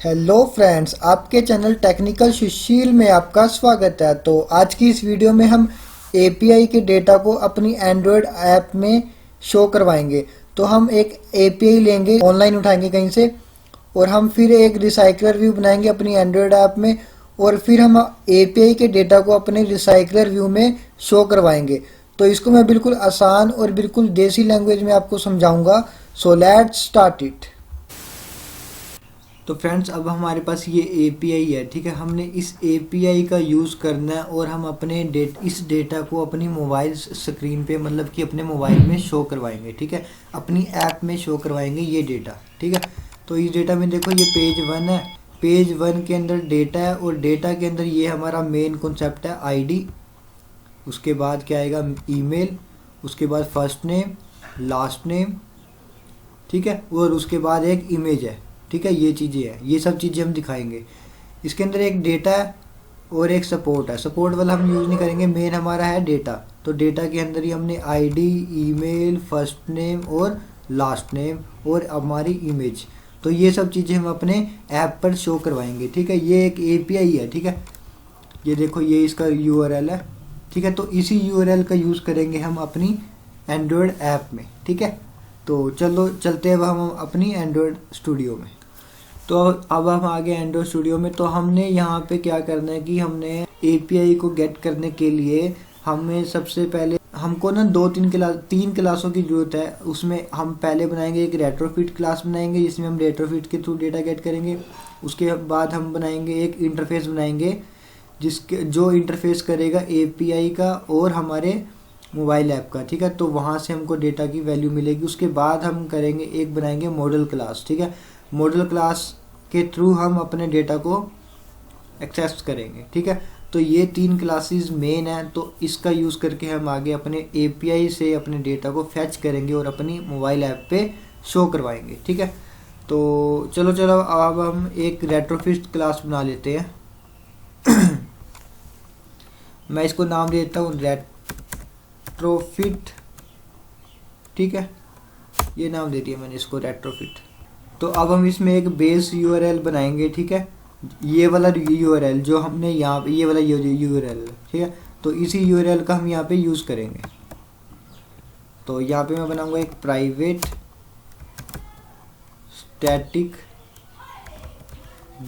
Hello friends, आपके channel technical सुशील में आपका स्वागत है। तो आज की इस वीडियो में हम एपीआई के डेटा को अपनी एंड्रॉयड ऐप में शो करवाएंगे। तो हम एक एपीआई लेंगे, ऑनलाइन उठाएंगे कहीं से, और हम फिर एक रिसाइकलर व्यू बनाएंगे अपनी एंड्रॉयड ऐप में, और फिर हम एपीआई के डेटा को अपने रिसाइकलर व्यू में शो करवाएंगे। तो इसको मैं बिल्कुल आसान और बिल्कुल देसी लैंग्वेज में आपको समझाऊंगा। So let's start it. तो फ्रेंड्स, अब हमारे पास ये एपीआई है, ठीक है। हमने इस एपीआई का यूज़ करना है और हम अपने इस डेटा को अपनी मोबाइल स्क्रीन पे, मतलब कि अपने मोबाइल में शो करवाएंगे, ठीक है। अपनी ऐप में शो करवाएंगे ये डेटा, ठीक है। तो इस डेटा में देखो, ये पेज 1 है। पेज 1 के अंदर डेटा है और डेटा के अंदर ये हमारा मेन कॉन्सेप्ट है आईडी। उसके बाद क्या आएगा, ईमेल। उसके बाद फर्स्ट नेम, लास्ट नेम, ठीक है। और उसके बाद एक इमेज है, ठीक है। ये चीज़ें हैं, ये सब चीज़ें हम दिखाएंगे। इसके अंदर एक डेटा है और एक सपोर्ट है। सपोर्ट वाला हम यूज़ नहीं करेंगे, मेन हमारा है डेटा। तो डेटा के अंदर ही हमने आईडी, ईमेल, फर्स्ट नेम और लास्ट नेम और हमारी इमेज, तो ये सब चीज़ें हम अपने ऐप पर शो करवाएंगे, ठीक है। ये एक एपीआई है, ठीक है। ये देखो, ये इसका यूआरएल है, ठीक है। तो इसी यूआरएल का यूज़ करेंगे हम अपनी एंड्रॉयड ऐप में, ठीक है। तो चलो चलते हैं अब हम अपनी एंड्रॉयड स्टूडियो में। तो अब हम आ गए एंड्रॉयड स्टूडियो में। तो हमने यहाँ पे क्या करना है कि हमने एपीआई को गेट करने के लिए हमें सबसे पहले हमको ना तीन क्लासों की ज़रूरत है। उसमें हम पहले बनाएंगे एक रेट्रोफिट क्लास बनाएंगे, जिसमें हम रेट्रोफिट के थ्रू डेटा गेट करेंगे। उसके बाद हम बनाएंगे एक इंटरफेस बनाएंगे, जिसके जो इंटरफेस करेगा एपीआई का और हमारे मोबाइल ऐप का, ठीक है। तो वहाँ से हमको डेटा की वैल्यू मिलेगी। उसके बाद हम करेंगे एक बनाएंगे मॉडल क्लास, ठीक है। मॉडल क्लास के थ्रू हम अपने डेटा को एक्सेस करेंगे, ठीक है। तो ये तीन क्लासेस मेन हैं। तो इसका यूज़ करके हम आगे अपने एपीआई से अपने डेटा को फैच करेंगे और अपनी मोबाइल ऐप पे शो करवाएंगे, ठीक है। तो चलो अब हम एक रेट्रोफिट क्लास बना लेते हैं। मैं इसको नाम देता हूँ रेट्रोफिट, ठीक है। ये नाम दे दिया मैंने इसको, रेट्रोफिट। तो अब हम इसमें एक बेस यूआरएल बनाएंगे, ठीक है। ये वाला यूआरएल जो हमने यहाँ पे, ये वाला यूआरएल, ठीक है। तो इसी यूआरएल का हम यहाँ पे यूज़ करेंगे। तो यहाँ पे मैं बनाऊंगा एक private static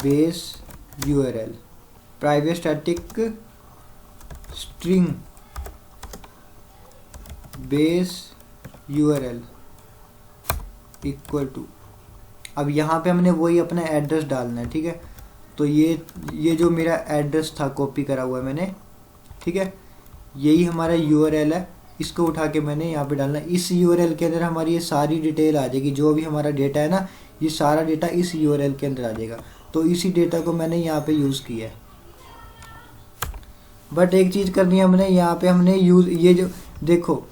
base URL, private static string base URL equal to. अब यहाँ पे हमने वही अपना एड्रेस डालना है, ठीक है। तो ये जो मेरा एड्रेस था कॉपी करा हुआ है मैंने, ठीक है। यही हमारा यूआरएल है, इसको उठा के मैंने यहाँ पे डालना है। इस यूआरएल के अंदर हमारी ये सारी डिटेल आ जाएगी, जो भी हमारा डेटा है ना, ये सारा डेटा इस यूआरएल के अंदर आ जाएगा। तो इसी डेटा को मैंने यहाँ पे यूज़ किया है। बट एक चीज़ करनी है हमने, यहाँ पे हमने ये जो देखो,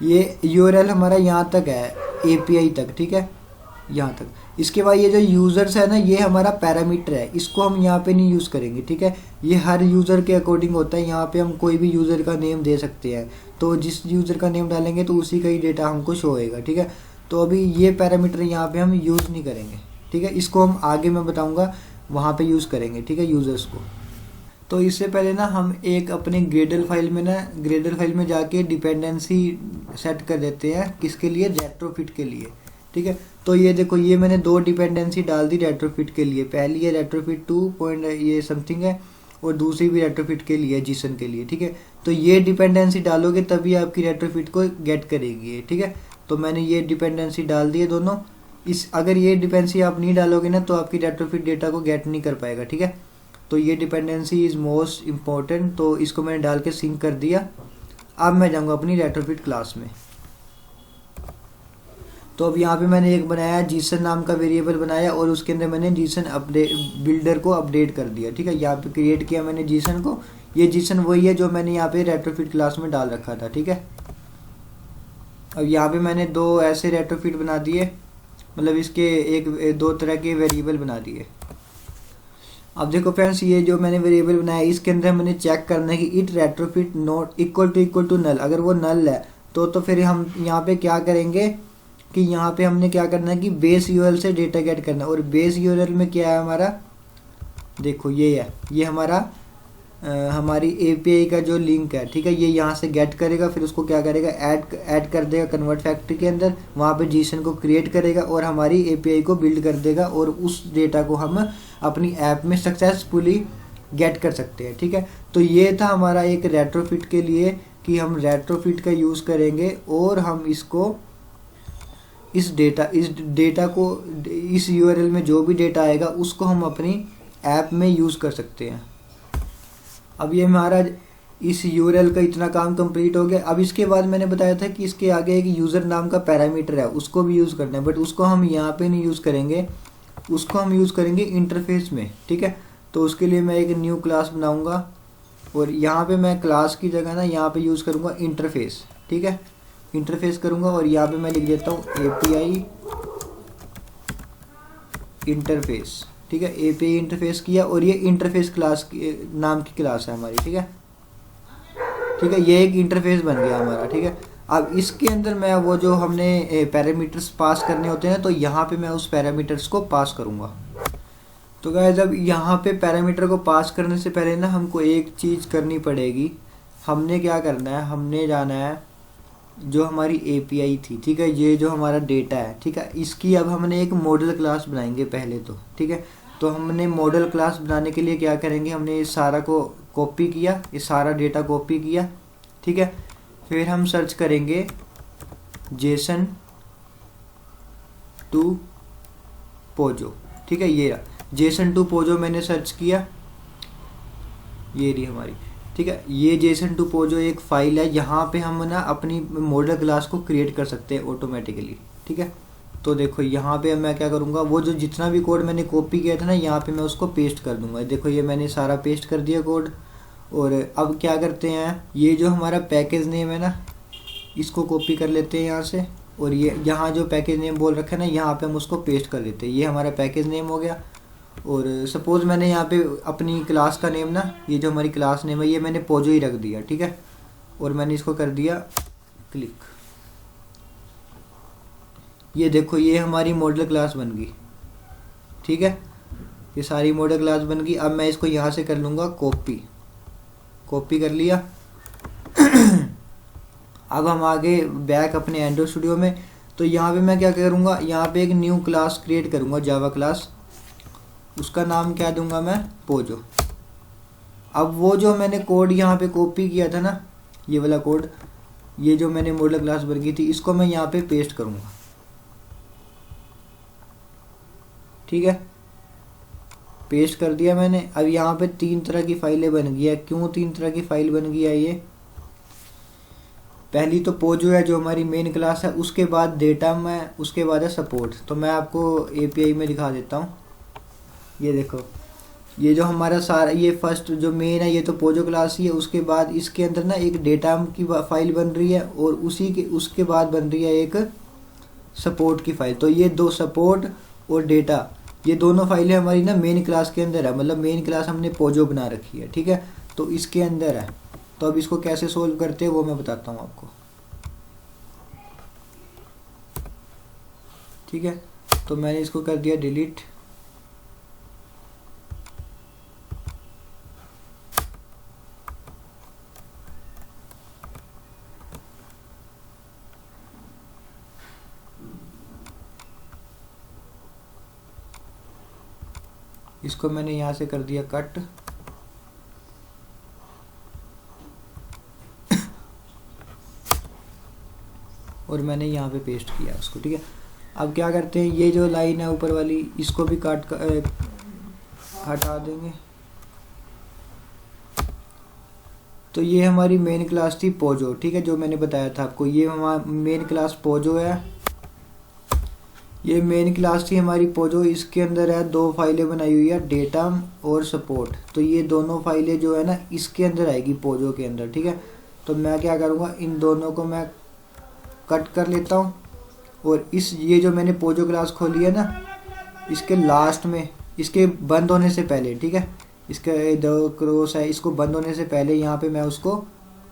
ये यूआरएल हमारा यहाँ तक है, एपीआई तक, ठीक है, यहाँ तक। इसके बाद ये जो यूज़र्स है ना, ये हमारा पैरामीटर है, इसको हम यहाँ पे नहीं यूज़ करेंगे, ठीक है। ये हर यूज़र के अकॉर्डिंग होता है। यहाँ पे हम कोई भी यूज़र का नेम दे सकते हैं, तो जिस यूज़र का नेम डालेंगे तो उसी का ही डेटा हमको शो होएगा, ठीक है। तो अभी ये पैरामीटर यहाँ पे हम यूज़ नहीं करेंगे, ठीक है। इसको हम आगे मैं बताऊँगा, वहाँ पर यूज़ करेंगे, ठीक है, यूज़र्स को। तो इससे पहले ना हम एक अपने ग्रेडल फाइल में जाके डिपेंडेंसी सेट कर देते हैं। किसके लिए? रेट्रोफिट के लिए, ठीक है। तो ये देखो, ये मैंने दो डिपेंडेंसी डाल दी रेट्रोफिट के लिए। पहली है रेट्रोफिट 2 ये समथिंग है, और दूसरी भी रेट्रोफिट के लिए, जीसन के लिए, ठीक है। तो ये डिपेंडेंसी डालोगे तभी आपकी रेट्रोफिट को गेट करेगी, ठीक है। तो मैंने ये डिपेंडेंसी डाल दी है दोनों। अगर ये डिपेंडेंसी आप नहीं डालोगे ना, तो आपकी रेट्रोफिट डेटा को गेट नहीं कर पाएगा, ठीक है। तो ये डिपेंडेंसी इज़ मोस्ट इम्पॉर्टेंट। तो इसको मैंने डाल के सिंक कर दिया। अब मैं जाऊँगा अपनी रेट्रोफिट क्लास में। तो अब यहाँ पे मैंने एक बनाया, जीसन नाम का वेरिएबल बनाया, और उसके अंदर मैंने जीसन अपडेट बिल्डर को अपडेट कर दिया, ठीक है। यहाँ पे क्रिएट किया मैंने जीसन को। ये जीसन वही है जो मैंने यहाँ पे रेट्रोफिट क्लास में डाल रखा था, ठीक है। अब यहाँ पे मैंने दो ऐसे रेट्रोफिट बना दिए, मतलब इसके दो तरह के वेरिएबल बना दिए। अब देखो फ्रेंड्स, ये जो मैंने वेरिएबल बनाया, इसके अंदर मैंने चेक करना है कि it Retrofit not equal to null. अगर वो नल है तो फिर हम यहाँ पे क्या करेंगे, कि यहाँ पे हमने क्या करना है कि बेस यूआरएल से डेटा गेट करना है। और बेस यूआरएल में क्या है हमारा, देखो ये है, ये हमारा हमारी एपीआई का जो लिंक है, ठीक है, ये यहाँ से गेट करेगा, फिर उसको क्या करेगा, ऐड कर देगा कन्वर्ट फैक्ट्री के अंदर, वहाँ पे जीसन को क्रिएट करेगा और हमारी एपीआई को बिल्ड कर देगा, और उस डेटा को हम अपनी ऐप में सक्सेसफुली गेट कर सकते हैं, ठीक है। तो ये था हमारा एक रेट्रोफिट के लिए कि हम रेट्रोफिट का यूज़ करेंगे और हम इसको इस डेटा को इस यूआरएल में जो भी डेटा आएगा उसको हम अपनी ऐप में यूज़ कर सकते हैं। अब ये हमारा इस यूआरएल का इतना काम कंप्लीट हो गया। अब इसके बाद मैंने बताया था कि इसके आगे एक यूज़र नाम का पैरामीटर है, उसको भी यूज़ करना है, बट उसको हम यहाँ पे नहीं यूज़ करेंगे, उसको हम यूज़ करेंगे इंटरफेस में, ठीक है। तो उसके लिए मैं एक न्यू क्लास बनाऊंगा और यहाँ पे मैं क्लास की जगह ना यहाँ पे यूज़ करूँगा इंटरफेस, ठीक है, इंटरफेस करूँगा और यहाँ पे मैं लिख देता हूँ एपीआई इंटरफेस, ठीक है। एपीआई इंटरफेस किया और ये इंटरफेस क्लास नाम की क्लास है हमारी, ठीक है, ठीक है, ये एक इंटरफेस बन गया हमारा, ठीक है। अब इसके अंदर मैं वो जो हमने पैरामीटर्स पास करने होते हैं तो यहाँ पे मैं उस पैरामीटर्स को पास करूँगा। तो गाइस अब यहाँ पे पैरामीटर को पास करने से पहले ना हमको एक चीज़ करनी पड़ेगी। हमने क्या करना है, हमने जाना है जो हमारी एपीआई थी, ठीक है, ये जो हमारा डेटा है, ठीक है, इसकी अब हमने एक मॉडल क्लास बनाएंगे पहले तो, ठीक है। तो हमने मॉडल क्लास बनाने के लिए क्या करेंगे, हमने इस सारा को कॉपी किया, ये सारा डेटा कॉपी किया, ठीक है। फिर हम सर्च करेंगे जेसन टू पोजो, ठीक है, ये जेसन टू पोजो मैंने सर्च किया, ये रही हमारी, ठीक है। ये जेसन टू पोजो एक फाइल है, यहाँ पे हम ना अपनी मॉडल क्लास को क्रिएट कर सकते हैं ऑटोमेटिकली, ठीक है। तो देखो यहाँ पे मैं क्या करूँगा, वो जो जितना भी कोड मैंने कॉपी किया था ना, यहाँ पे मैं उसको पेस्ट कर दूंगा। देखो ये मैंने सारा पेस्ट कर दिया कोड। और अब क्या करते हैं, ये जो हमारा पैकेज नेम है ना, इसको कॉपी कर लेते हैं यहाँ से, और ये यहाँ जो पैकेज नेम बोल रखा है ना, यहाँ पे हम उसको पेस्ट कर देते हैं। ये हमारा पैकेज नेम हो गया। और सपोज़ मैंने यहाँ पे अपनी क्लास का नेम ना, ये जो हमारी क्लास नेम है, ये मैंने पोजो ही रख दिया, ठीक है। और मैंने इसको कर दिया क्लिक। ये देखो ये हमारी मॉडल क्लास बन गई, ठीक है, ये सारी मॉडल क्लास बन गई। अब मैं इसको यहाँ से कर लूँगा कॉपी कर लिया। अब हम आगे बैक अपने एंड्रॉइड स्टूडियो में, तो यहाँ पे मैं क्या करूँगा, यहाँ पे एक न्यू क्लास क्रिएट करूँगा, जावा क्लास, उसका नाम क्या दूंगा मैं, पोजो। अब वो जो मैंने कोड यहाँ पे कॉपी किया था ना, ये वाला कोड, ये जो मैंने मॉडल क्लास बन गई थी, इसको मैं यहाँ पे पेस्ट करूँगा, ठीक है, पेस्ट कर दिया मैंने। अब यहाँ पे 3 तरह की फाइलें बन गई है। क्यों 3 तरह की फाइल बन गई है ये, पहली तो पोजो है जो हमारी मेन क्लास है, उसके बाद डेटम है, उसके बाद है सपोर्ट। तो मैं आपको एपीआई में दिखा देता हूँ। ये देखो ये जो हमारा सारा, ये फर्स्ट जो मेन है ये तो पोजो क्लास ही है, उसके बाद इसके अंदर ना एक डेटम की फाइल बन रही है, और उसके बाद बन रही है एक सपोर्ट की फाइल। तो ये दो, सपोर्ट और डेटा, ये दोनों फाइलें हमारी ना मेन क्लास के अंदर है, मतलब मेन क्लास हमने पोजो बना रखी है, ठीक है, तो इसके अंदर है। तो अब इसको कैसे सोल्व करते हैं वो मैं बताता हूँ आपको, ठीक है। तो मैंने इसको कर दिया डिलीट। इसको मैंने यहाँ से कर दिया कट। और मैंने यहाँ पे पेस्ट किया उसको, ठीक है। अब क्या करते हैं, ये जो लाइन है ऊपर वाली, इसको भी हटा देंगे। तो ये हमारी मेन क्लास थी पोजो, ठीक है, जो मैंने बताया था आपको, ये हमारा मेन क्लास पोजो है, ये मेन क्लास थी हमारी पोजो। इसके अंदर है 2 फाइलें बनाई हुई है, डेटम और सपोर्ट। तो ये दोनों फाइलें जो है ना इसके अंदर आएगी, पोजो के अंदर, ठीक है। तो मैं क्या करूँगा, इन दोनों को मैं कट कर लेता हूँ, और ये जो मैंने पोजो क्लास खोली है ना, इसके लास्ट में, इसके बंद होने से पहले, ठीक है, इसका 2 क्रॉस है, इसको बंद होने से पहले यहाँ पे मैं उसको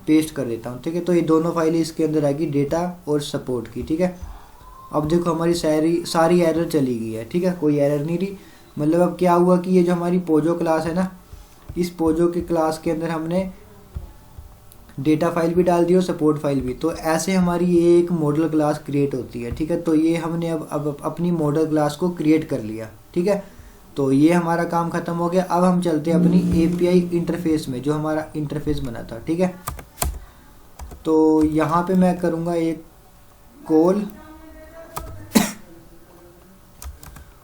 पेस्ट कर देता हूँ, ठीक है। तो ये दोनों फाइलें इसके अंदर आएगी, डेटा और सपोर्ट की, ठीक है। अब देखो हमारी सारी एरर चली गई है, ठीक है, कोई एरर नहीं रही। मतलब अब क्या हुआ कि ये जो हमारी पोजो क्लास है ना, इस पोजो के क्लास के अंदर हमने डेटा फाइल भी डाल दी और सपोर्ट फाइल भी। तो ऐसे हमारी ये एक मॉडल क्लास क्रिएट होती है, ठीक है। तो ये हमने अब अपनी मॉडल क्लास को क्रिएट कर लिया, ठीक है। तो ये हमारा काम खत्म हो गया। अब हम चलते हैं अपनी एपीआई इंटरफेस में, जो हमारा इंटरफेस बना था, ठीक है। तो यहाँ पे मैं करूँगा एक कॉल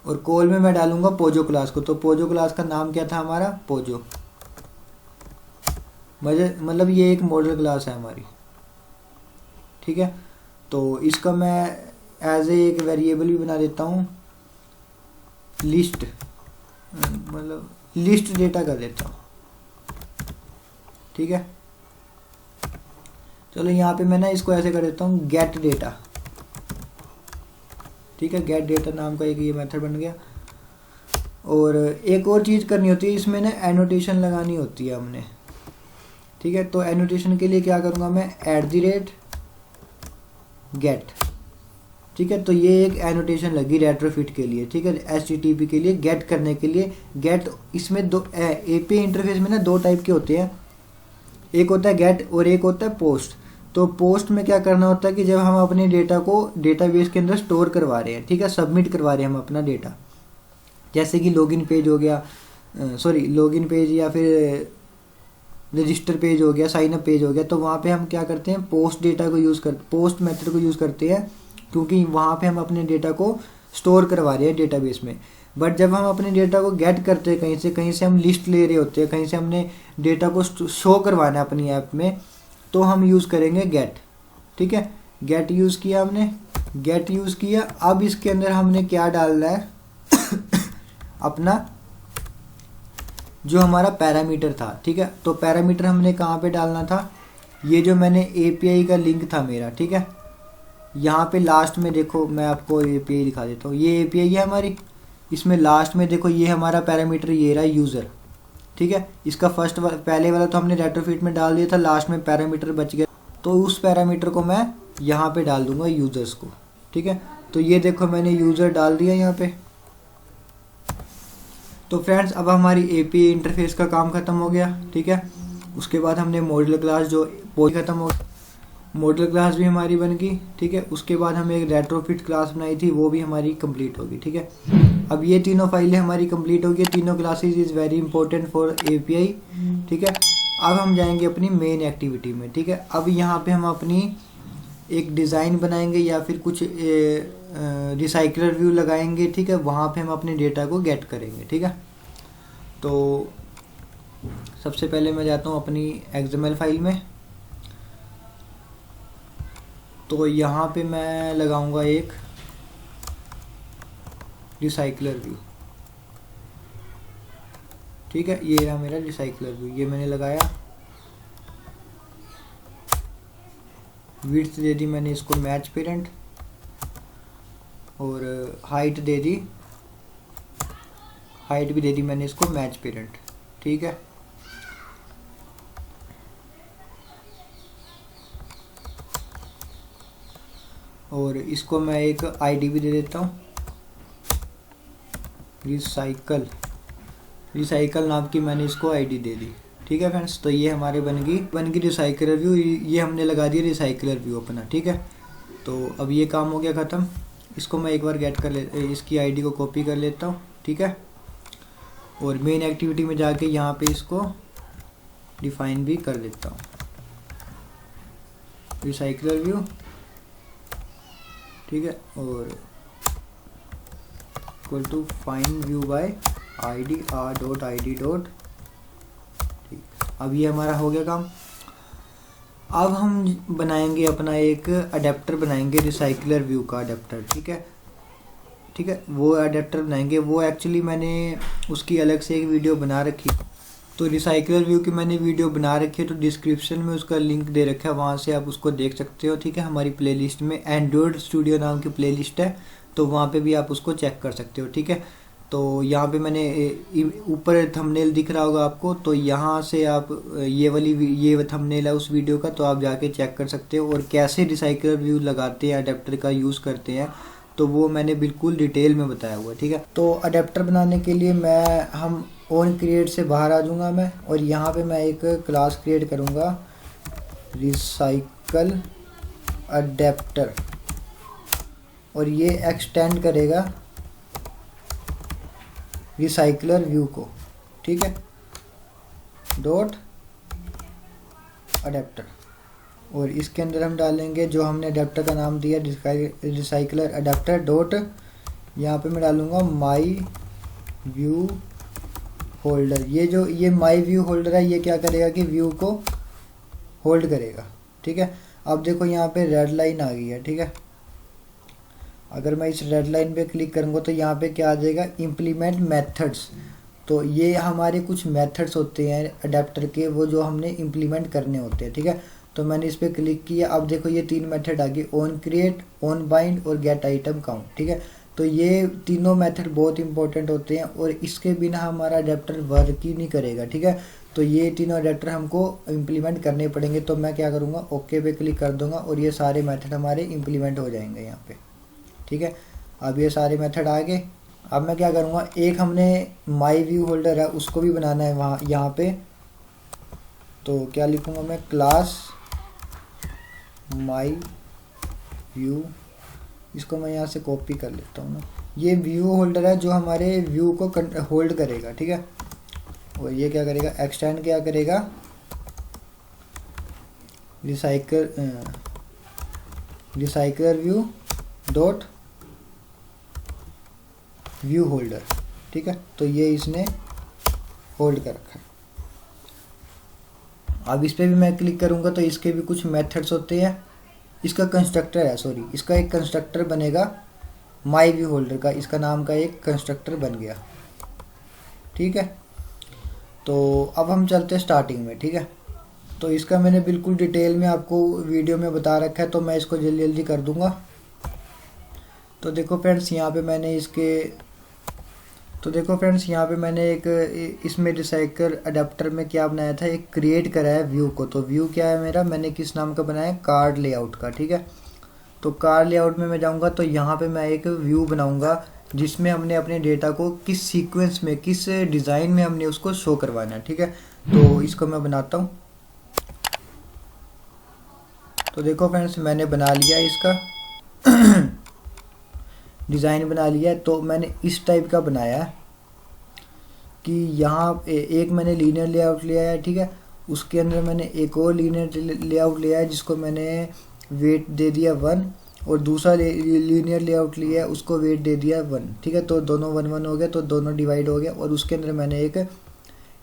और कॉल में मैं डालूंगा पोजो क्लास को। तो पोजो क्लास का नाम क्या था हमारा, पोजो। मतलब ये एक मॉडल क्लास है हमारी, ठीक है। तो इसका मैं एज ए एक वेरिएबल भी बना देता हूँ, लिस्ट, मतलब लिस्ट डेटा कर देता हूँ, ठीक है। चलो यहाँ पे मैं ना इसको ऐसे कर देता हूँ गेट डेटा, ठीक है। गेट डेटा नाम का एक ये मेथड बन गया। और एक और चीज़ करनी होती है इसमें ना, एनोटेशन लगानी होती है हमने, ठीक है। तो एनोटेशन के लिए क्या करूँगा मैं, @get, ठीक है। तो ये एक एनोटेशन लगी रेट्रोफिट के लिए, ठीक है, HTTP के लिए गेट करने के लिए। गेट इसमें दो एपीआई इंटरफेस में ना दो टाइप के होते हैं, एक होता है गेट और एक होता है पोस्ट। तो पोस्ट में क्या करना होता है कि जब हम अपने डेटा को डेटाबेस के अंदर स्टोर करवा रहे हैं, ठीक है, सबमिट करवा रहे हैं हम अपना डेटा, जैसे कि लॉगिन पेज हो गया, लॉगिन पेज या फिर रजिस्टर पेज हो गया, साइन अप पेज हो गया, तो वहाँ पे हम क्या करते हैं, पोस्ट मेथड को यूज़ करते हैं, क्योंकि वहाँ पे हम अपने डेटा को स्टोर करवा रहे हैं डेटाबेस में। बट जब हम अपने डेटा को गेट करते हैं कहीं से हम लिस्ट ले रहे होते हैं, कहीं से हमने डेटा को शो करवाना है अपनी ऐप में, तो हम यूज़ करेंगे गेट, ठीक है। गेट यूज़ किया हमने, गेट यूज़ किया। अब इसके अंदर हमने क्या डालना है अपना जो हमारा पैरामीटर था, ठीक है। तो पैरामीटर हमने कहाँ पे डालना था, ये जो मैंने एपीआई का लिंक था मेरा, ठीक है, यहाँ पे लास्ट में देखो, मैं आपको एपीआई दिखा देता हूँ। ये एपीआई है हमारी, इसमें लास्ट में देखो ये हमारा पैरामीटर ये रहा यूज़र, ठीक है। इसका पहले वाला तो हमने रेट्रोफिट में डाल दिया था, लास्ट में पैरामीटर बच गया, तो उस पैरामीटर को मैं यहाँ पे डाल दूंगा यूज़र्स को, ठीक है। तो ये देखो मैंने यूज़र डाल दिया यहाँ पे। तो फ्रेंड्स अब हमारी एपीआई इंटरफेस का काम खत्म हो गया, ठीक है। उसके बाद हमने मॉडल क्लास जो खत्म हो गया, मॉडल क्लास भी हमारी बन गई, ठीक है। उसके बाद हमें एक रेट्रोफिट क्लास बनाई थी, वो भी हमारी कंप्लीट होगी, ठीक है। अब ये तीनों फाइलें हमारी कंप्लीट हो गई, तीनों classes is very important for API, ठीक है। अब हम जाएंगे अपनी मेन एक्टिविटी में, ठीक है। अब यहाँ पे हम अपनी एक डिज़ाइन बनाएंगे या फिर कुछ रिसाइकलर व्यू लगाएंगे, ठीक है। वहाँ पे हम अपने डेटा को गेट करेंगे, ठीक है। तो सबसे पहले मैं जाता हूँ अपनी XML फाइल में। तो यहाँ पे मैं लगाऊंगा एक रिसाइकलर व्यू, ठीक है। ये रहा मेरा रिसाइकलर व्यू, ये मैंने लगाया। विड्थ दे दी मैंने इसको मैच पेरेंट, और हाइट दे दी, हाइट भी दे दी मैंने इसको मैच पेरेंट, ठीक है। और इसको मैं एक आईडी भी दे देता हूँ, रिसाइकल नाम की मैंने इसको आईडी दे दी, ठीक है फ्रेंड्स। तो ये हमारे बन गई रिसाइकलर व्यू, ये हमने लगा दिया रिसाइकलर व्यू अपना, ठीक है। तो अब ये काम हो गया ख़त्म। इसको मैं एक बार इसकी आईडी को कॉपी कर लेता हूँ, ठीक है। और मेन एक्टिविटी में जाके यहाँ पे इसको डिफाइन भी कर देता हूँ, रिसाइकलर व्यू, ठीक है। और equal to find view by id r.id dot, ठीक। अब ये हमारा हो गया काम। अब हम बनाएंगे अपना एक अडेप्टर बनाएंगे, रिसाइकलर व्यू का अडेप्टर, ठीक है, ठीक है। वो अडेप्टर बनाएंगे, वो एक्चुअली मैंने उसकी अलग से एक वीडियो बना रखी। तो रिसाइकलर व्यू की मैंने वीडियो बना रखी है, तो डिस्क्रिप्शन में उसका लिंक दे रखा है, वहाँ से आप उसको देख सकते हो, ठीक है। हमारी प्लेलिस्ट में एंड्रॉयड स्टूडियो नाम की प्लेलिस्ट है, तो वहाँ पे भी आप उसको चेक कर सकते हो, ठीक है। तो यहाँ पे मैंने ऊपर थंबनेल दिख रहा होगा आपको, तो यहाँ से आप ये थंबनेल है उस वीडियो का, तो आप जाके चेक कर सकते हो। और कैसे रिसाइकलर व्यू लगाते हैं, अडेप्टर का यूज़ करते हैं, तो वो मैंने बिल्कुल डिटेल में बताया हुआ है, ठीक है। तो अडेप्टर बनाने के लिए हम ऑन क्रिएट से बाहर आ जाऊँगा मैं, और यहाँ पे मैं एक क्लास क्रिएट करूँगा रिसाइकल अडेप्टर, और ये एक्सटेंड करेगा रिसाइकलर व्यू को, ठीक है, डॉट अडेप्टर। और इसके अंदर हम डालेंगे जो हमने अडेप्टर का नाम दिया रिसाइकलर अडेप्टर डॉट, यहाँ पे मैं डालूँगा माई व्यू होल्डर। ये माई व्यू होल्डर है, ये क्या करेगा कि व्यू को होल्ड करेगा, ठीक है। अब देखो यहाँ पे रेड लाइन आ गई है, ठीक है। अगर मैं इस रेड लाइन पे क्लिक करूँगा तो यहाँ पे क्या आ जाएगा, इम्प्लीमेंट मेथड्स। तो ये हमारे कुछ मेथड्स होते हैं अडेप्टर के, वो जो हमने इम्प्लीमेंट करने होते हैं, ठीक है। तो मैंने इस पर क्लिक किया, अब देखो ये 3 मेथड आ गए, ऑन क्रिएट, ऑन बाइंड और गेट आइटम काउंट, ठीक है। तो ये तीनों मेथड बहुत इंपॉर्टेंट होते हैं, और इसके बिना हमारा अडेप्टर वर्क ही नहीं करेगा, ठीक है। तो ये तीनों अडेप्टर हमको इम्प्लीमेंट करने पड़ेंगे। तो मैं क्या करूँगा, ओके पे क्लिक कर दूंगा, और ये सारे मेथड हमारे इम्प्लीमेंट हो जाएंगे यहाँ पे, ठीक है। अब ये सारे मेथड आ गए। अब मैं क्या करूँगा, एक हमने माई व्यू होल्डर है उसको भी बनाना है वहाँ यहाँ पे। तो क्या लिखूँगा मैं, क्लास माई व्यू, इसको मैं यहाँ से कॉपी कर लेता हूँ ना। ये व्यू होल्डर है जो हमारे व्यू को होल्ड करेगा, ठीक है। और ये क्या करेगा, एक्सटेंड क्या करेगा, recycler view dot view holder, ठीक है। तो ये इसने होल्ड कर रखा है। अब इस पर भी मैं क्लिक करूँगा तो इसके भी कुछ मेथड्स होते हैं। इसका कंस्ट्रक्टर है, सॉरी, इसका एक कंस्ट्रक्टर बनेगा माई व्यू होल्डर का, इसका नाम का एक कंस्ट्रक्टर बन गया, ठीक है। तो अब हम चलते हैं स्टार्टिंग में, ठीक है। तो इसका मैंने बिल्कुल डिटेल में आपको वीडियो में बता रखा है, तो मैं इसको जल्दी जल्दी कर दूंगा। तो देखो फ्रेंड्स यहाँ पे मैंने एक इसमें रिसाइकल अडेप्टर में क्या बनाया था, एक क्रिएट करा है व्यू को। तो व्यू क्या है मेरा, मैंने किस नाम का बनाया है, कार्ड लेआउट का, ठीक है। तो कार्ड लेआउट में मैं जाऊंगा तो यहाँ पे मैं एक व्यू बनाऊंगा जिसमें हमने अपने डेटा को किस सीक्वेंस में, किस डिज़ाइन में हमने उसको शो करवाना है, ठीक है। तो इसको मैं बनाता हूँ। तो देखो फ्रेंड्स मैंने बना लिया इसका डिज़ाइन बना लिया है। तो मैंने इस टाइप का बनाया है कि यहाँ एक मैंने लीनियर लेआउट लिया है, ठीक है। उसके अंदर मैंने एक और लीनियर लेआउट लिया है जिसको मैंने वेट दे दिया 1, और दूसरा लीनियर लेआउट लिया है उसको वेट दे दिया 1, ठीक है। तो दोनों 1 1 हो गए, तो दोनों डिवाइड हो गया। और उसके अंदर मैंने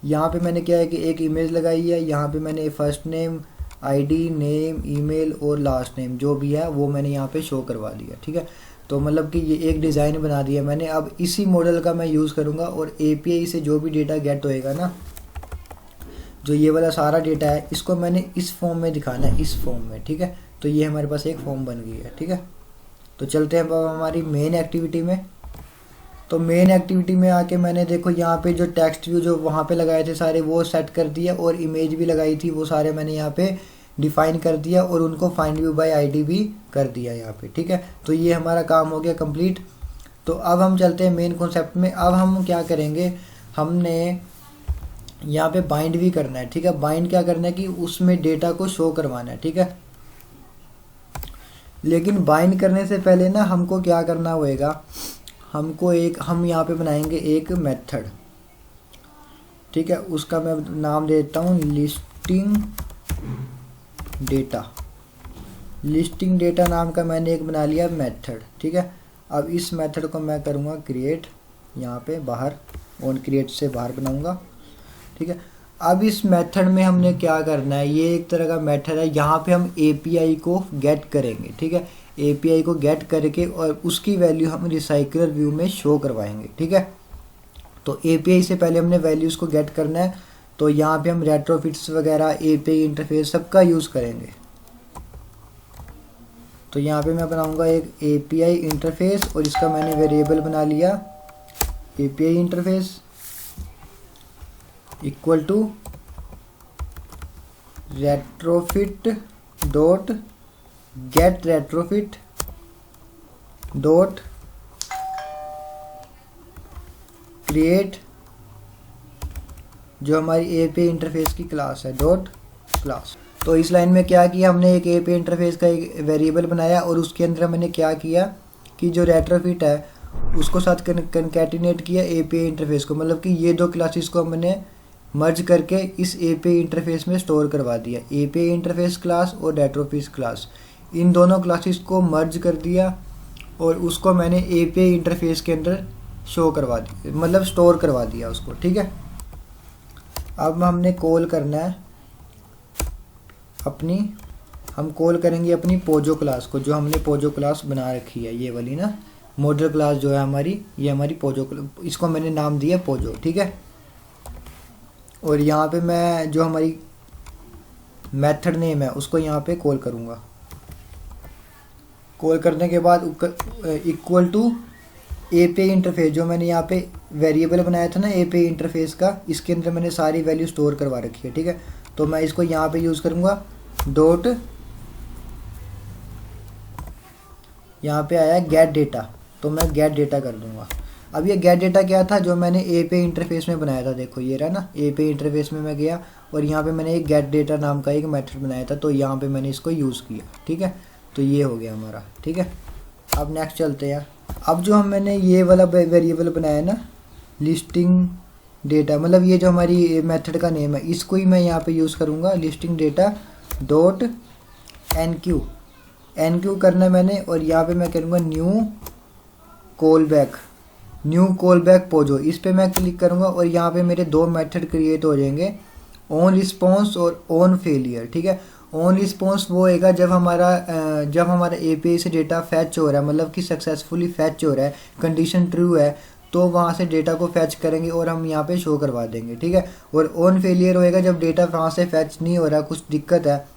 यहाँ पे मैंने क्या है कि एक इमेज लगाई है। यहाँ पे मैंने first name, ID, name, email और लास्ट नेम जो भी है वो मैंने यहाँ पे शो करवा दिया, ठीक है। तो मतलब कि ये एक डिज़ाइन बना दिया मैंने। अब इसी मॉडल का मैं यूज़ करूँगा, और एपीआई से जो भी डेटा गेट होएगा ना, जो ये वाला सारा डेटा है, इसको मैंने इस फॉर्म में दिखाना है, इस फॉर्म में, ठीक है। तो ये हमारे पास एक फॉर्म बन गई है, ठीक है। तो चलते हैं अब हमारी मेन एक्टिविटी में। तो मेन एक्टिविटी में आके मैंने देखो यहाँ पे जो टेक्स्ट व्यू जो वहाँ पे लगाए थे सारे वो सेट कर दिया, और इमेज भी लगाई थी वो सारे मैंने यहाँ पे डिफाइन कर दिया, और उनको फाइंड व्यू बाय आईडी भी कर दिया यहाँ पे, ठीक है। तो ये हमारा काम हो गया कंप्लीट। तो अब हम चलते हैं मेन कॉन्सेप्ट में। अब हम क्या करेंगे, हमने यहाँ पे बाइंड भी करना है, ठीक है। बाइंड क्या करना है कि उसमें डेटा को शो करवाना है, ठीक है। लेकिन बाइंड करने से पहले ना हमको क्या करना होएगा, हम यहाँ पे बनाएंगे एक मेथड, ठीक है। उसका मैं नाम देता हूँ लिस्टिंग डेटा नाम का मैंने एक बना लिया मेथड, ठीक है। अब इस मेथड को मैं करूँगा क्रिएट, यहाँ पे बाहर ऑन क्रिएट से बाहर बनाऊँगा, ठीक है। अब इस मेथड में हमने क्या करना है, ये एक तरह का मेथड है, यहाँ पे हम एपीआई को गेट करेंगे, ठीक है। एपीआई को गेट करके और उसकी वैल्यू हम रिसाइकलर व्यू में शो करवाएंगे, ठीक है। तो एपीआई से पहले हमने वैल्यूज़ को गेट करना है। तो यहाँ पे हम रेट्रोफिट्स वगैरह, एपीआई इंटरफेस सबका यूज़ करेंगे। तो यहाँ पे मैं बनाऊँगा एक एपीआई इंटरफेस, और इसका मैंने वेरिएबल बना लिया API interface equal to Retrofit dot get Retrofit dot create जो हमारी एपीआई इंटरफेस की क्लास है, डॉट क्लास। तो इस लाइन में क्या किया हमने, एक एपीआई इंटरफेस का एक वेरिएबल बनाया और उसके अंदर मैंने क्या किया कि जो रेट्रोफिट है उसको साथ कंकैटिनेट किया एपीआई इंटरफेस को, मतलब कि ये दो क्लासेस को हमने मर्ज करके इस एपीआई इंटरफेस में स्टोर करवा दिया। एपीआई इंटरफेस क्लास और रेट्रोफिट क्लास, इन दोनों क्लासेस को मर्ज कर दिया और उसको मैंने एपीआई इंटरफेस के अंदर शो करवा दिया, मतलब स्टोर करवा दिया उसको, ठीक है। अब हमने कॉल करना है अपनी, हम कॉल करेंगे अपनी पोजो क्लास को, जो हमने पोजो क्लास बना रखी है, ये वाली ना मॉडल क्लास जो है हमारी, ये हमारी पोजो, इसको मैंने नाम दिया पोजो, ठीक है। और यहाँ पे मैं जो हमारी मेथड नेम है उसको यहाँ पे कॉल करूँगा। कॉल करने के बाद इक्वल टू एपीआई इंटरफेस, जो मैंने यहाँ पे वेरिएबल बनाया था ना एपीआई इंटरफेस का, इसके अंदर मैंने सारी वैल्यू स्टोर करवा रखी है, ठीक है। तो मैं इसको यहाँ पे यूज़ करूँगा डॉट, यहाँ पे आया गेट डेटा, तो मैं गेट डेटा कर दूँगा। अब ये गेट डेटा क्या था, जो मैंने एपीआई इंटरफेस में बनाया था, देखो ये रहा ना एपीआई इंटरफेस में मैं गया और यहाँ पे मैंने एक गेट डेटा नाम का एक मेथड बनाया था, तो यहाँ पे मैंने इसको यूज़ किया, ठीक है। तो ये हो गया हमारा, ठीक है। अब नेक्स्ट चलते हैं। अब जो मैंने ये वाला वेरिएबल बनाया ना लिस्टिंग डेटा, मतलब ये जो हमारी मेथड का नेम है, इसको ही मैं यहाँ पे यूज़ करूँगा listing data dot NQ, NQ करना है मैंने, और यहाँ पे मैं करूँगा न्यू कॉल बैक पोजो, इस पे मैं क्लिक करूँगा और यहाँ पे मेरे दो मेथड क्रिएट हो जाएंगे, ऑन रिस्पॉन्स और ऑन फेलियर, ठीक है। ऑन रिस्पॉन्स वो होएगा जब हमारा एपीआई से डेटा फैच हो रहा है, मतलब कि सक्सेसफुली फैच हो रहा है, कंडीशन ट्रू है, तो वहाँ से डेटा को फैच करेंगे और हम यहाँ पे शो करवा देंगे, ठीक है। और ऑन फेलियर होएगा जब डेटा वहाँ से फैच नहीं हो रहा, कुछ दिक्कत है,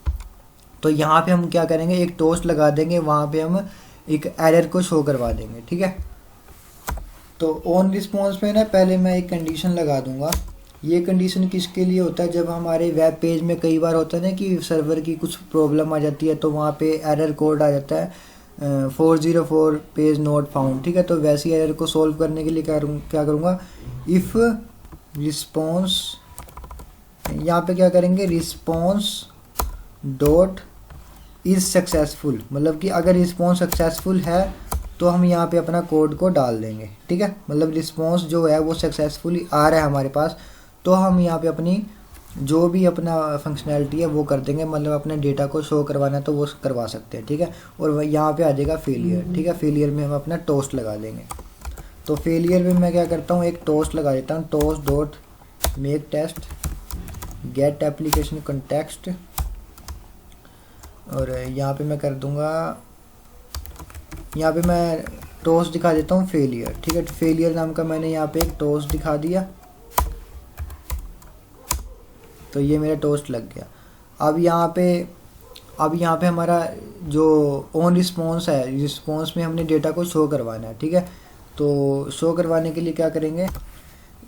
तो यहाँ पे हम क्या करेंगे, एक टोस्ट लगा देंगे, वहाँ पे हम एक एरर को शो करवा देंगे, ठीक है। तो ऑन रिस्पॉन्स में ना पहले मैं एक कंडीशन लगा दूंगा। ये कंडीशन किसके लिए होता है, जब हमारे वेब पेज में कई बार होता है ना कि सर्वर की कुछ प्रॉब्लम आ जाती है, तो वहाँ पे एरर कोड आ जाता है 404 पेज नॉट फाउंड, ठीक है। तो वैसी एरर को सॉल्व करने के लिए क्या करूँगा, इफ़ रिस्पॉन्स, यहाँ पे क्या करेंगे, रिस्पॉन्स डॉट इज़ सक्सेसफुल, मतलब कि अगर रिस्पॉन्स सक्सेसफुल है तो हम यहाँ पे अपना कोड को डाल देंगे, ठीक है। मतलब रिस्पॉन्स जो है वो सक्सेसफुली आ रहा है हमारे पास, तो हम यहाँ पे अपनी जो भी अपना फंक्शनैलिटी है वो कर देंगे, मतलब अपने डेटा को शो करवाना है तो वो करवा सकते हैं, ठीक है। और यहाँ पे आ जाएगा फेलियर, ठीक है। फेलियर में हम अपना टोस्ट लगा देंगे। तो फेलियर में मैं क्या करता हूँ, एक टोस्ट लगा देता हूँ, toast dot make text get application context, और यहाँ पे मैं कर दूँगा, यहाँ पे मैं टोस्ट दिखा देता हूँ फेलियर, ठीक है। फेलियर नाम का मैंने यहाँ पे एक टोस्ट दिखा दिया, तो ये मेरा टोस्ट लग गया। अब यहाँ पे हमारा जो ऑन रिस्पॉन्स है, रिस्पॉन्स में हमने डेटा को शो करवाना है, ठीक है। तो शो करवाने के लिए क्या करेंगे,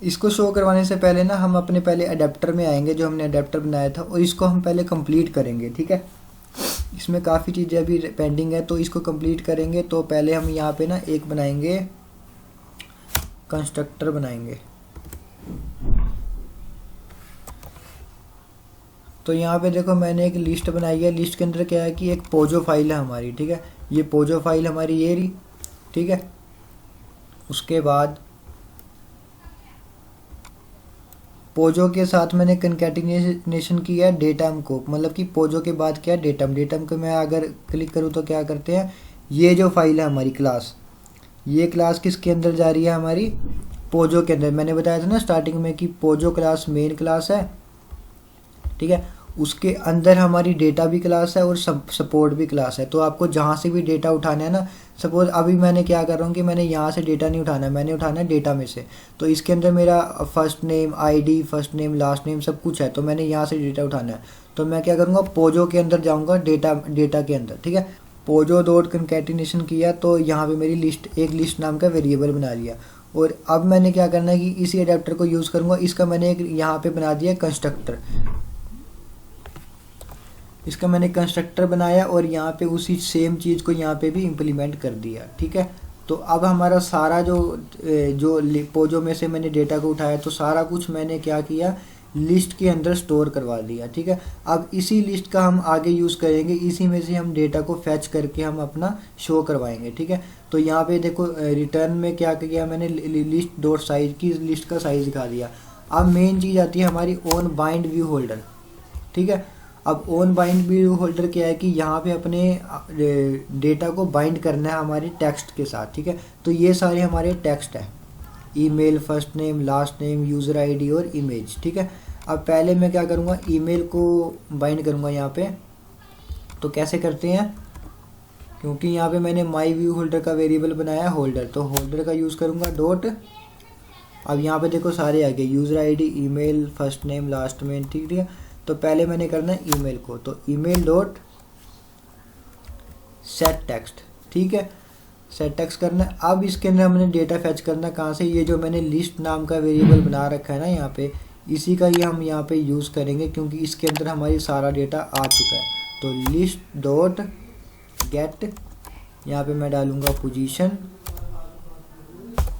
इसको शो करवाने से पहले ना हम अपने पहले अडेप्टर में आएंगे, जो हमने अडेप्टर बनाया था, और इसको हम पहले कंप्लीट करेंगे, ठीक है। इसमें काफ़ी चीज़ें अभी पेंडिंग है, तो इसको कंप्लीट करेंगे। तो पहले हम यहाँ पे ना एक बनाएंगे, कंस्ट्रक्टर बनाएंगे। तो यहाँ पे देखो मैंने एक लिस्ट बनाई है, लिस्ट के अंदर क्या है कि एक पोजो फाइल है हमारी, ठीक है। ये पोजो फाइल हमारी ये रही, ठीक है। उसके बाद पोजो के साथ मैंने कंकैटिनेशन किया है डेटम को, मतलब कि पोजो के बाद क्या है डेटम को मैं अगर क्लिक करूँ तो क्या करते हैं, ये जो फाइल है हमारी क्लास, ये क्लास किसके अंदर जा रही है, हमारी पोजो के अंदर। मैंने बताया था ना स्टार्टिंग में कि पोजो क्लास मेन क्लास है, ठीक है। उसके अंदर हमारी डेटा भी क्लास है और सपोर्ट भी क्लास है। तो आपको जहाँ से भी डेटा उठाना है ना, सपोज अभी मैंने क्या कर रहा हूँ कि मैंने यहाँ से डेटा नहीं उठाना है, मैंने उठाना है डेटा में से। तो इसके अंदर मेरा first name, ID, first name, last name सब कुछ है, तो मैंने यहाँ से डेटा उठाना है। तो मैं क्या करूँगा, पोजो के अंदर जाऊँगा, डेटा के अंदर, ठीक है। पोजो डॉट कंकैटिनेशन किया, तो यहाँ पे मेरी लिस्ट नाम का वेरिएबल बना लिया। और अब मैंने क्या करना है कि इसी अडेप्टर को यूज़ करूँगा। इसका मैंने एक यहाँ पे बना दिया कंस्ट्रक्टर। इसका मैंने कंस्ट्रक्टर बनाया और यहाँ पे उसी सेम चीज़ को यहाँ पे भी इम्प्लीमेंट कर दिया, ठीक है। तो अब हमारा सारा जो पोजो में से मैंने डेटा को उठाया तो सारा कुछ मैंने क्या किया, लिस्ट के अंदर स्टोर करवा दिया, ठीक है। अब इसी लिस्ट का हम आगे यूज़ करेंगे, इसी में से हम डेटा को फैच करके हम अपना शो करवाएंगे, ठीक है। तो यहाँ पे देखो रिटर्न में क्या किया मैंने, लिस्ट डॉट साइज की लिस्ट का साइज दिखा दिया। अब मेन चीज़ आती है हमारी ऑन बाइंड व्यू होल्डर, ठीक है। अब ऑन बाइंड व्यू होल्डर क्या है कि यहाँ पे अपने डेटा को बाइंड करना है हमारे टेक्स्ट के साथ, ठीक है। तो ये सारे हमारे टेक्स्ट है, email, first name, last name, user ID और इमेज, ठीक है। अब पहले मैं क्या करूँगा, ईमेल को बाइंड करूँगा यहाँ पे। तो कैसे करते हैं, क्योंकि यहाँ पे मैंने माई व्यू होल्डर का वेरिएबल बनाया होल्डर, तो होल्डर का यूज़ करूँगा डॉट। अब यहाँ पे देखो सारे आ गए, user ID, email, first name, last name, ठीक है। तो पहले मैंने करना है ईमेल को, तो ईमेल डॉट सेट टेक्स्ट, ठीक है। सेट टेक्स्ट करना है। अब इसके अंदर हमने डेटा फैच करना कहाँ से, ये जो मैंने लिस्ट नाम का वेरिएबल बना रखा है ना यहाँ पे, इसी का ये हम यहाँ पे यूज़ करेंगे क्योंकि इसके अंदर हमारी सारा डेटा आ चुका है। तो लिस्ट डॉट गेट, यहाँ पे मैं डालूँगा पोजीशन।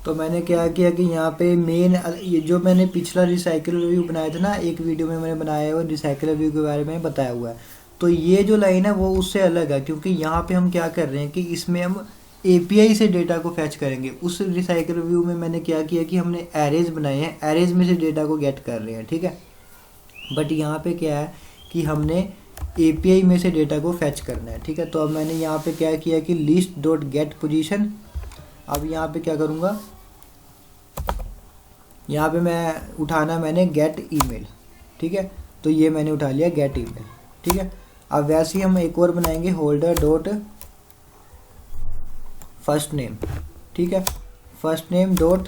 तो मैंने क्या किया कि यहाँ पे मेन, ये जो मैंने पिछला रिसाइकल रिव्यू बनाया था ना, एक वीडियो में मैंने बनाया है और रिसाइकल रिव्यू के बारे में बताया हुआ है। तो ये जो लाइन है वो उससे अलग है क्योंकि यहाँ पे हम क्या कर रहे हैं कि इसमें हम एपीआई से डेटा को फैच करेंगे। उस रिसाइकल रिव्यू में मैंने क्या किया कि हमने एरेज बनाए हैं, एरेज में से डेटा को गेट कर रहे हैं, ठीक है। बट यहाँ पे क्या है कि हमने एपीआई में से डेटा को फैच करना है, ठीक है। तो अब मैंने यहाँ पे क्या किया कि लिस्ट डॉट गेट पोजीशन। अब यहाँ पे क्या करूँगा, यहाँ पे मैं उठाना मैंने गेट ईमेल, ठीक है। तो ये मैंने उठा लिया गेट ईमेल, ठीक है। अब वैसे ही हम एक और बनाएंगे होल्डर डॉट फर्स्ट नेम, ठीक है। First name dot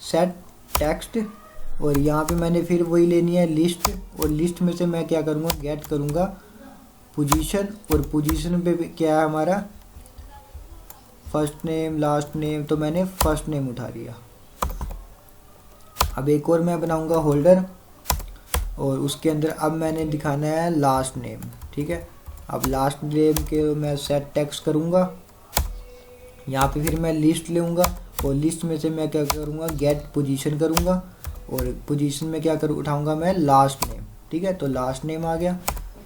set text, और यहाँ पे मैंने फिर वही लेनी है लिस्ट, और लिस्ट में से मैं क्या करूँगा, गेट करूँगा पोजीशन, और पोजीशन पे क्या है हमारा फर्स्ट नेम, लास्ट नेम, तो मैंने फर्स्ट नेम उठा लिया। अब एक और मैं बनाऊँगा होल्डर, और उसके अंदर अब मैंने दिखाना है लास्ट नेम, ठीक है। अब लास्ट नेम के मैं सेट टेक्स्ट करूँगा, यहाँ पे फिर मैं लिस्ट लूँगा और लिस्ट में से मैं क्या करूँगा, गेट पोजीशन करूँगा, और पोजीशन में क्या करूँ, उठाऊँगा मैं लास्ट नेम, ठीक है। तो लास्ट नेम आ गया।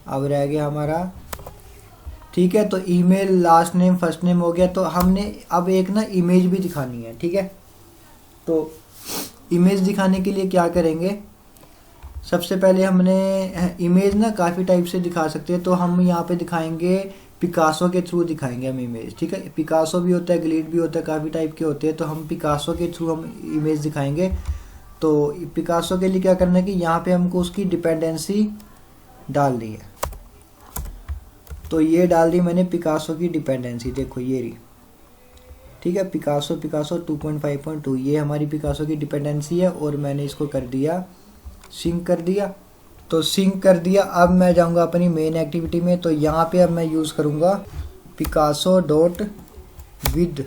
अब रह गया हमारा, ठीक है। तो email, last name, first name हो गया। तो हमने अब एक ना इमेज भी दिखानी है, ठीक है। तो इमेज दिखाने के लिए क्या करेंगे, सबसे पहले हमने इमेज ना काफ़ी टाइप से दिखा सकते हैं। तो हम यहाँ पे दिखाएंगे पिकासो के थ्रू दिखाएंगे हम इमेज, ठीक है। पिकासो भी होता है, ग्लिड भी होता है, काफ़ी टाइप के होते हैं। तो हम पिकासो के थ्रू हम इमेज दिखाएंगे। तो पिकासो के लिए क्या करना है कि यहाँ पे हमको उसकी डिपेंडेंसी डालनी है। तो ये डाल दी मैंने पिकासो की डिपेंडेंसी, देखो ये रही, ठीक है। पिकासो 2.5.2 ये हमारी पिकासो की डिपेंडेंसी है, और मैंने इसको कर दिया सिंक कर दिया। तो सिंक कर दिया। अब मैं जाऊंगा अपनी मेन एक्टिविटी में। तो यहाँ पे अब मैं यूज़ करूँगा पिकासो डॉट विद।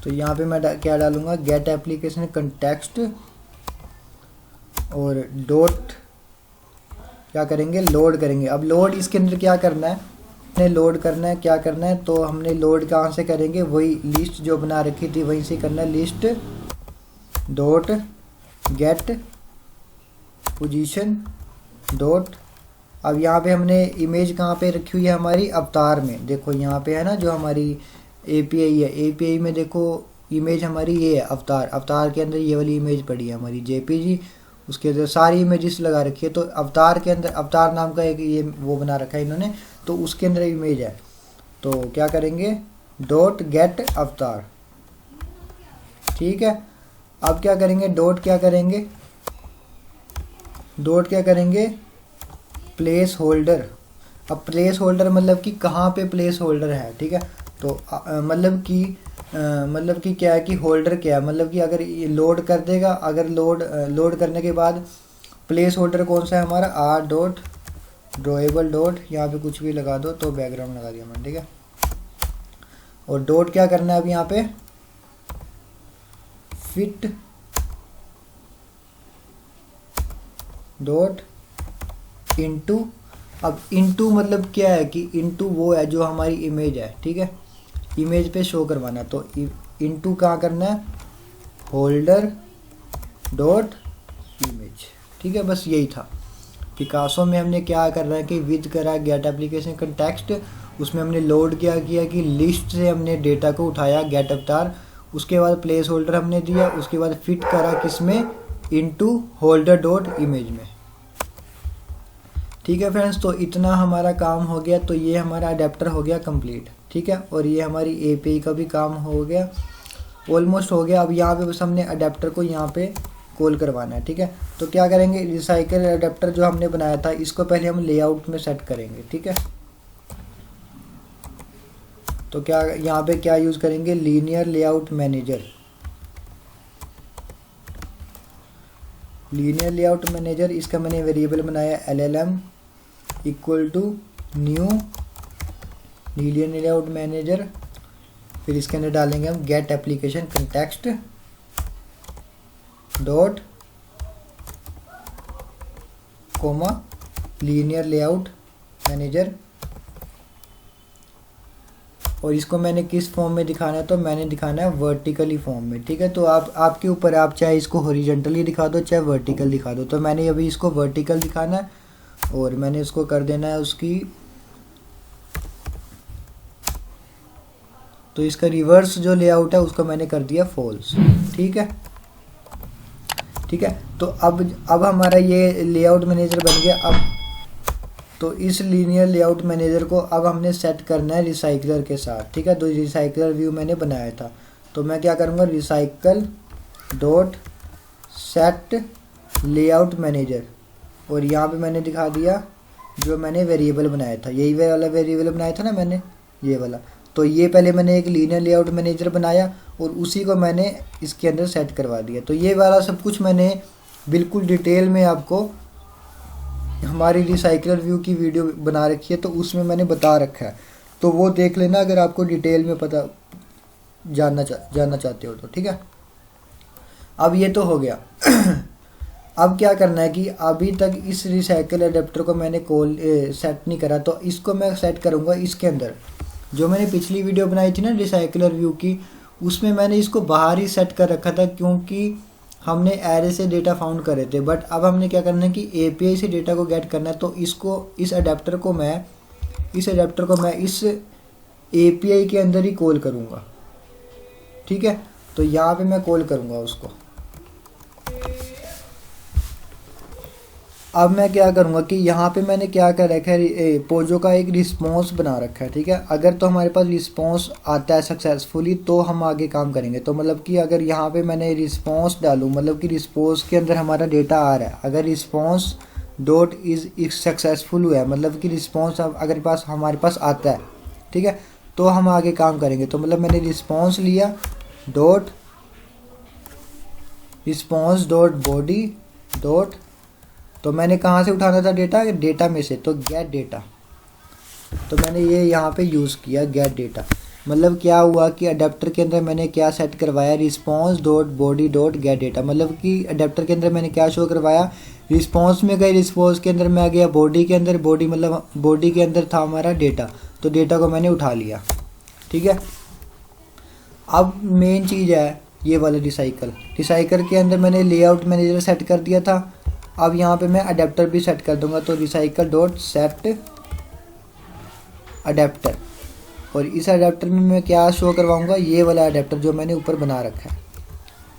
तो यहाँ पे मैं क्या डालूँगा, गेट एप्लीकेशन कंटेक्स्ट, और डॉट क्या करेंगे, लोड करेंगे। अब लोड इसके अंदर क्या करना है, हमने लोड करना है, क्या करना है, तो हमने लोड कहाँ से करेंगे, वही लिस्ट जो बना रखी थी वहीं से करना है, list dot gate position dot. अब यहाँ पे हमने इमेज कहाँ पे रखी हुई है, हमारी अवतार में। देखो यहाँ पे है ना जो हमारी एपीआई है, एपीआई में देखो इमेज हमारी ये है अवतार, अवतार के अंदर ये वाली इमेज पड़ी है हमारी जेपीजी, उसके अंदर सारी इमेजेस लगा रखी है। तो अवतार के अंदर अवतार नाम का एक ये वो बना रखा है इन्होंने, तो उसके अंदर इमेज है। तो क्या करेंगे, डॉट गेट अवतार, ठीक है। अब क्या करेंगे, डॉट क्या करेंगे, डॉट क्या करेंगे, प्लेस होल्डर। अब प्लेस होल्डर मतलब कि कहाँ पे प्लेस होल्डर है, ठीक है। तो मतलब कि क्या है कि होल्डर क्या है, मतलब कि अगर ये लोड कर देगा, अगर लोड करने के बाद प्लेस होल्डर कौन सा है हमारा, आर डॉट ड्रॉएबल डॉट, यहाँ पे कुछ भी लगा दो, तो बैकग्राउंड लगा दिया मैंने, ठीक है। और डॉट क्या करना है अब यहाँ पे, फिट डॉट इनटू। अब इनटू मतलब क्या है कि इनटू वो है जो हमारी इमेज है, ठीक है, इमेज पे शो करवाना। तो इनटू कहाँ करना है, होल्डर डॉट इमेज, ठीक है, बस यही था। पिकासो में हमने क्या करना है कि विद करा गेट एप्लीकेशन कंटेक्स्ट, उसमें हमने लोड क्या किया कि लिस्ट से हमने डेटा को उठाया गेट अवतार, उसके बाद प्लेस होल्डर हमने दिया, उसके बाद फिट करा किसमें, इनटू होल्डर डॉट इमेज में। ठीक है फ्रेंड्स, तो इतना हमारा काम हो गया। तो ये हमारा अडेप्टर हो गया कंप्लीट, ठीक है, और ये हमारी एपीआई का भी काम हो गया, ऑलमोस्ट हो गया। अब यहाँ पे बस हमने अडेप्टर को यहाँ पे कॉल करवाना है, ठीक है। तो क्या करेंगे, रिसाइकल अडेप्टर जो हमने बनाया था इसको पहले हम लेआउट में सेट करेंगे, ठीक है। तो क्या यहाँ पे क्या यूज़ करेंगे, linear layout manager. Linear layout manager, इसका मैंने वेरिएबल बनाया LLM equal to new linear layout manager. फिर इसके अंदर डालेंगे हम get application context dot comma linear layout manager. और इसको मैंने किस फॉर्म में दिखाना है, तो मैंने दिखाना है वर्टिकली फॉर्म में, ठीक है। तो आपके ऊपर, आप चाहे इसको हॉरिजॉन्टली दिखा दो चाहे वर्टिकल दिखा दो। तो मैंने अभी इसको वर्टिकल दिखाना है और मैंने इसको कर देना है उसकी, तो इसका रिवर्स जो लेआउट है उसको मैंने कर दिया फॉल्स, ठीक है, ठीक है। तो अब हमारा ये लेआउट मैनेजर बन गया। अब तो इस लीनियर लेआउट मैनेजर को अब हमने सेट करना है रिसाइकलर के साथ, ठीक है। तो रिसाइकलर व्यू मैंने बनाया था, तो मैं क्या करूँगा, recycle dot set layout manager, और यहाँ पे मैंने दिखा दिया जो मैंने वेरिएबल बनाया था, यही वाला वेरिएबल बनाया था ना मैंने, ये वाला। तो ये पहले मैंने एक लीनियर लेआउट मैनेजर बनाया और उसी को मैंने इसके अंदर सेट करवा दिया। तो ये वाला सब कुछ मैंने बिल्कुल डिटेल में आपको हमारी रिसाइकलर व्यू की वीडियो बना रखी है, तो उसमें मैंने बता रखा है, तो वो देख लेना अगर आपको डिटेल में पता जानना चाहते हो तो, ठीक है। अब ये तो हो गया। अब क्या करना है कि अभी तक इस रिसाइकल अडेप्टर को मैंने सेट नहीं करा, तो इसको मैं सेट करूँगा इसके अंदर। जो मैंने पिछली वीडियो बनाई थी ना रिसाइकलर व्यू की, उसमें मैंने इसको बाहर ही सेट कर रखा था क्योंकि हमने एरे से डेटा फाउंड करे थे। बट अब हमने क्या करना है कि एपीआई से डेटा को गेट करना है, तो इस अडेप्टर को मैं इस एपीआई के अंदर ही कॉल करूँगा, ठीक है। तो यहाँ पे मैं कॉल करूँगा उसको। अब मैं क्या करूँगा कि यहाँ पे मैंने क्या कर रखा है, पोजो का एक रिस्पॉन्स बना रखा है, ठीक है। अगर तो हमारे पास रिस्पॉन्स आता है सक्सेसफुली तो हम आगे काम करेंगे। तो मतलब कि अगर यहाँ पे मैंने रिस्पॉन्स डालूँ, मतलब कि रिस्पॉन्स के अंदर हमारा डेटा आ रहा है, अगर रिस्पॉन्स डॉट इज सक्सेसफुल हुआ है, मतलब कि रिस्पॉन्स अगर हमारे पास आता है, ठीक है, तो हम आगे काम करेंगे। तो मतलब मैंने रिस्पॉन्स लिया dot response dot body dot, तो मैंने कहाँ से उठाना था डेटा में से, तो गेट डेटा। तो मैंने ये यहाँ पे यूज़ किया गेट डेटा। मतलब क्या हुआ कि अडेप्टर के अंदर मैंने क्या सेट करवाया, response dot body dot gate data. मतलब कि अडेप्टर के अंदर मैंने क्या शो करवाया, रिस्पॉन्स में गए, रिस्पॉन्स के अंदर मैं आ गया बॉडी के अंदर, बॉडी के अंदर था हमारा डेटा, तो डेटा को मैंने उठा लिया, ठीक है। अब मेन चीज़ है ये वाला रिसाइकल के अंदर मैंने लेआउट मैनेजर सेट कर दिया था। अब यहाँ पे मैं अडेप्टर भी सेट कर दूंगा, तो रिसाइकल डॉट सेट अडेप्टर, और इस अडेप्टर में मैं क्या शो करवाऊँगा, ये वाला अडेप्टर जो मैंने ऊपर बना रखा है।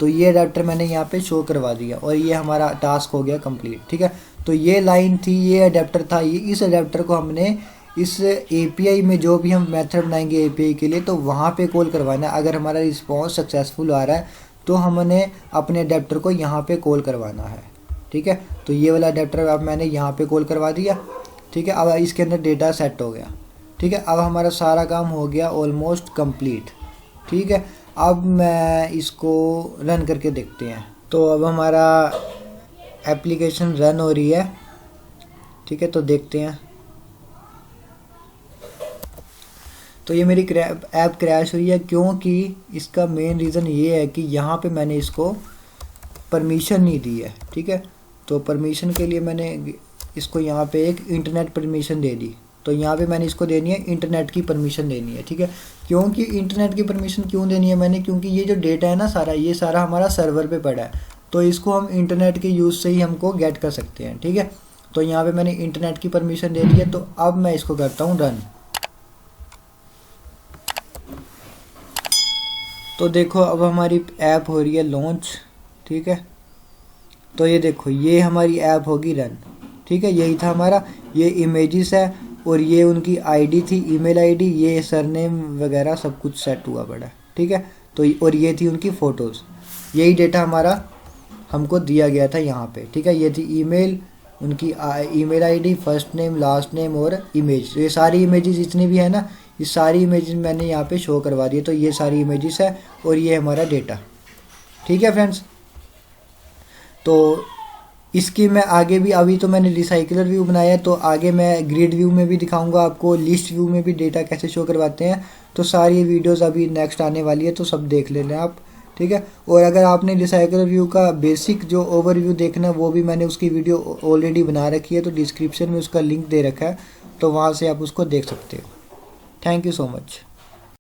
तो ये अडेप्टर मैंने यहाँ पे शो करवा दिया और ये हमारा टास्क हो गया कंप्लीट, ठीक है। तो ये लाइन थी, ये अडेप्टर था, इस अडेप्टर को हमने इस एपीआई में जो भी हम मेथड बनाएंगे एपीआई के लिए, तो वहाँ पे कॉल करवाना है। अगर हमारा रिस्पॉन्स सक्सेसफुल आ रहा है तो हमने अपने अडेप्टर को यहाँ पे कॉल करवाना है, ठीक है। तो ये वाला अडेप्टर अब मैंने यहाँ पे कॉल करवा दिया, ठीक है। अब इसके अंदर डेटा सेट हो गया, ठीक है। अब हमारा सारा काम हो गया ऑलमोस्ट कंप्लीट, ठीक है। अब मैं इसको रन करके देखते हैं। तो अब हमारा एप्लीकेशन रन हो रही है, ठीक है, तो देखते हैं। तो ये मेरी ऐप क्रैश हुई है, क्योंकि इसका मेन रीज़न ये है कि यहाँ पे मैंने इसको परमिशन नहीं दी है, ठीक है। तो परमिशन के लिए मैंने इसको यहाँ पे एक इंटरनेट परमिशन दे दी। तो यहाँ पे मैंने इसको देनी है इंटरनेट की परमिशन देनी है, ठीक है। क्योंकि इंटरनेट की परमिशन क्यों देनी है मैंने, क्योंकि ये जो डेटा है ना सारा, ये सारा हमारा सर्वर पे पड़ा है, तो इसको हम इंटरनेट के यूज़ से ही हमको गेट कर सकते हैं, ठीक है। तो यहाँ पे मैंने इंटरनेट की परमिशन दे दी है। तो अब मैं इसको करता हूँ रन। तो देखो अब हमारी ऐप हो रही है लॉन्च, ठीक है। तो ये देखो ये हमारी ऐप होगी रन, ठीक है। यही था हमारा, ये इमेजेस है और ये उनकी आईडी थी, ईमेल आईडी, ये सरनेम वगैरह सब कुछ सेट हुआ पड़ा, ठीक है। तो और ये थी उनकी फ़ोटोज़, यही डेटा हमारा हमको दिया गया था यहाँ पे, ठीक है। ये थी ईमेल, उनकी email ID, first name, last name और इमेज। तो ये सारी इमेजेस जितनी भी है ना, ये सारी इमेजेस मैंने यहाँ पे शो करवा दी। तो ये सारी इमेजेस है और ये हमारा डेटा, ठीक है फ्रेंड्स। तो इसकी मैं आगे भी, अभी तो मैंने रिसाइकलर व्यू बनाया है, तो आगे मैं ग्रिड व्यू में भी दिखाऊंगा आपको, लिस्ट व्यू में भी डेटा कैसे शो करवाते हैं। तो सारी वीडियोस अभी नेक्स्ट आने वाली है, तो सब देख लेना आप, ठीक है। और अगर आपने रिसाइकलर व्यू का बेसिक जो ओवरव्यू देखना है, वो भी मैंने उसकी वीडियो ऑलरेडी बना रखी है, तो डिस्क्रिप्शन में उसका लिंक दे रखा है, तो वहाँ से आप उसको देख सकते हो। Thank you so much.